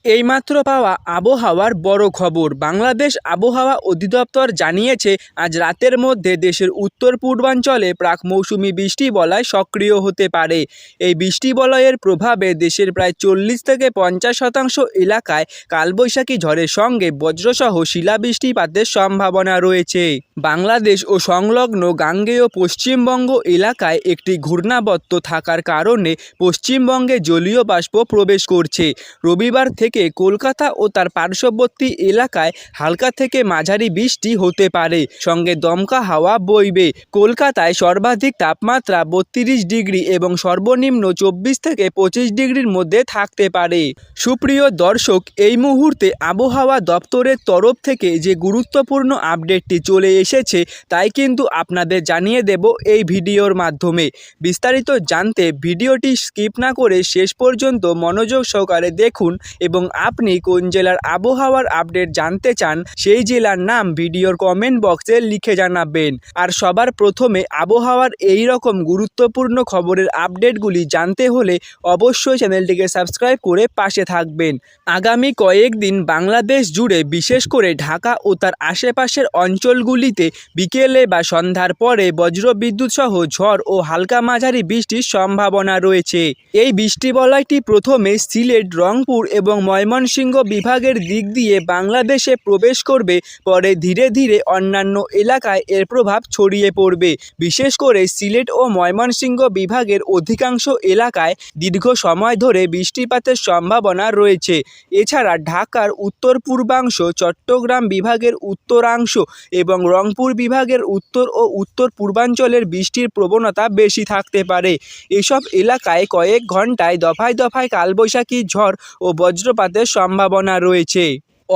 এইমাত্র পাওয়া আবহাওয়ার বড় খবর। বাংলাদেশ আবহাওয়া অধিদপ্তর জানিয়েছে, আজ রাতের মধ্যে দেশের উত্তর পূর্বাঞ্চলে প্রাক মৌসুমি বৃষ্টিবলয় সক্রিয় হতে পারে। এই বৃষ্টিবলয়ের প্রভাবে দেশের প্রায় 40-50% এলাকায় কালবৈশাখী ঝড়ের সঙ্গে বজ্রসহ শিলাবৃষ্টিপাতের সম্ভাবনা রয়েছে। বাংলাদেশ ও সংলগ্ন গাঙ্গেয় পশ্চিমবঙ্গ এলাকায় একটি ঘূর্ণাবর্ত থাকার কারণে পশ্চিমবঙ্গে জলীয় বাষ্প প্রবেশ করছে। রবিবার থেকে কলকাতা ও তার পার্শ্ববর্তী এলাকায় হালকা থেকে মাঝারি বৃষ্টি হতে পারে, সঙ্গে দমকা হাওয়া বইবে। কলকাতায় সর্বাধিক তাপমাত্রা 32 ডিগ্রি এবং সর্বনিম্ন 24-25 ডিগ্রির মধ্যে থাকতে পারে। সুপ্রিয় দর্শক, এই মুহূর্তে আবহাওয়া দপ্তরের তরফ থেকে যে গুরুত্বপূর্ণ আপডেটটি চলে এসেছে তাই কিন্তু আপনাদের জানিয়ে দেব এই ভিডিওর মাধ্যমে। বিস্তারিত জানতে ভিডিওটি স্কিপ না করে শেষ পর্যন্ত মনোযোগ সহকারে দেখুন এবং আপনি কোন জেলার আবহাওয়ার আপডেট জানতে চান সেই জেলার নাম ভিডিওর কমেন্ট বক্সে লিখে জানাবেন। আর সবার প্রথমে আবহাওয়ার এই রকম গুরুত্বপূর্ণ খবরের আপডেটগুলি জানতে হলে অবশ্যই চ্যানেলটিকে সাবস্ক্রাইব করে পাশে থাকবেন। আগামী কয়েকদিন বাংলাদেশ জুড়ে, বিশেষ করে ঢাকা ও তার আশেপাশের অঞ্চলগুলিতে বিকেলে বা সন্ধ্যার পরে বজ্রবিদ্যুৎ সহ ঝড় ও হালকা মাঝারি বৃষ্টির সম্ভাবনা রয়েছে। এই বৃষ্টিবলয়টি প্রথমে সিলেট, রংপুর এবং ময়মনসিংহ বিভাগের দিক দিয়ে বাংলাদেশে প্রবেশ করবে, পরে ধীরে ধীরে অন্যান্য এলাকায় এর প্রভাব ছড়িয়ে পড়বে। বিশেষ করে সিলেট ও ময়মনসিংহ বিভাগের অধিকাংশ এলাকায় দীর্ঘ সময় ধরে বৃষ্টিপাতের সম্ভাবনা রয়েছে। এছাড়া ঢাকার উত্তর পূর্বাংশ, চট্টগ্রাম বিভাগের উত্তরাংশ এবং রংপুর বিভাগের উত্তর ও উত্তর পূর্বাঞ্চলের বৃষ্টির প্রবণতা বেশি থাকতে পারে। এসব এলাকায় কয়েক ঘন্টায় দফায় দফায় কালবৈশাখী ঝড় ও বজ্রপাতের সম্ভাবনা রয়েছে।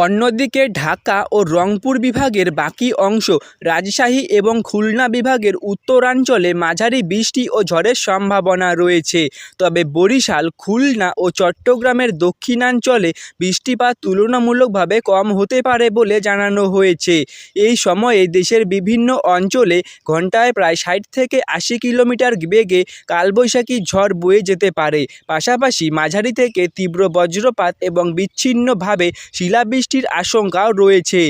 অন্যদিকে ঢাকা ও রংপুর বিভাগের বাকি অংশ, রাজশাহী এবং খুলনা বিভাগের উত্তরাঞ্চলে মাঝারি বৃষ্টি ও ঝড়ের সম্ভাবনা রয়েছে। তবে বরিশাল, খুলনা ও চট্টগ্রামের দক্ষিণাঞ্চলে বৃষ্টিপাত তুলনামূলকভাবে কম হতে পারে বলে জানানো হয়েছে। এই সময়ে দেশের বিভিন্ন অঞ্চলে ঘন্টায় প্রায় 60-80 কিলোমিটার বেগে কালবৈশাখী ঝড় বয়ে যেতে পারে। পাশাপাশি মাঝারি থেকে তীব্র বজ্রপাত এবং বিচ্ছিন্নভাবে শিলাবৃষ্টির আশঙ্কাও রয়েছে।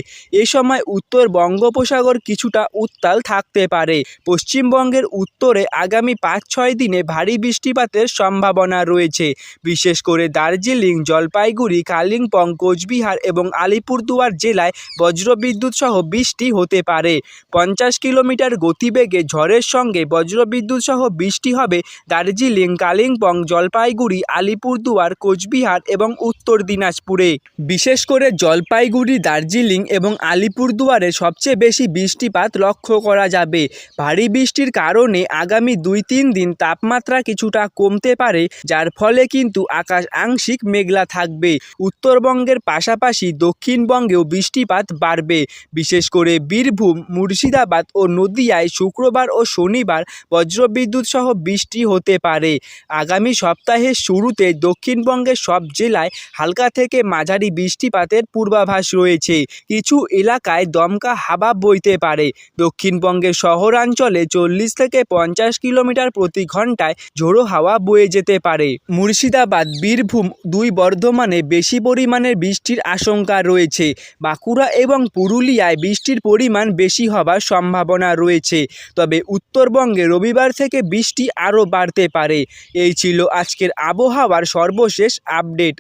এ সময় উত্তর বঙ্গোপসাগর কিছুটা উত্তাল থাকতে পারে। পশ্চিমবঙ্গের উত্তরে আগামী 5-6 দিনে ভারী বৃষ্টিপাতের সম্ভাবনা রয়েছে। বিশেষ করে দার্জিলিং, জলপাইগুড়ি, কালিম্পং, কোচবিহার এবং আলিপুরদুয়ার জেলায় বজ্রবিদ্যুৎ সহ বৃষ্টি হতে পারে। 50 কিলোমিটার গতিবেগে ঝড়ের সঙ্গে বজ্রবিদ্যুৎ সহ বৃষ্টি হবে দার্জিলিং, কালিম্পং, জলপাইগুড়ি, আলিপুরদুয়ার, কোচবিহার এবং উত্তর দিনাজপুরে। বিশেষ করে জলপাইগুড়ি, দার্জিলিং এবং আলিপুরদুয়ারে সবচেয়ে বেশি বৃষ্টিপাত লক্ষ্য করা যাবে। ভারী বৃষ্টির কারণে আগামী 2-3 দিন তাপমাত্রা কিছুটা কমতে পারে, যার ফলে কিন্তু আকাশ আংশিক মেঘলা থাকবে। উত্তরবঙ্গের পাশাপাশি দক্ষিণবঙ্গেও বৃষ্টিপাত বাড়বে। বিশেষ করে বীরভূম, মুর্শিদাবাদ ও নদিয়ায় শুক্রবার ও শনিবার বজ্রবিদ্যুৎ সহ বৃষ্টি হতে পারে। আগামী সপ্তাহের শুরুতে দক্ষিণবঙ্গের সব জেলায় হালকা থেকে মাঝারি বৃষ্টিপাতের পূর্বাভাস রয়েছে। কিছু এলাকায় দমকা হাওয়া বইতে পারে। দক্ষিণবঙ্গের শহরাঞ্চলে 40-50 কিলোমিটার প্রতি ঘন্টায় ঝোড়ো হাওয়া বয়ে যেতে পারে। মুর্শিদাবাদ, বীরভূম, বর্ধমানে বেশি পরিমাণের বৃষ্টির আশঙ্কা রয়েছে। বাঁকুড়া এবং পুরুলিয়ায় বৃষ্টির পরিমাণ বেশি হবার সম্ভাবনা রয়েছে। তবে উত্তরবঙ্গে রবিবার থেকে বৃষ্টি আরও বাড়তে পারে। এই ছিল আজকের আবহাওয়ার সর্বশেষ আপডেট।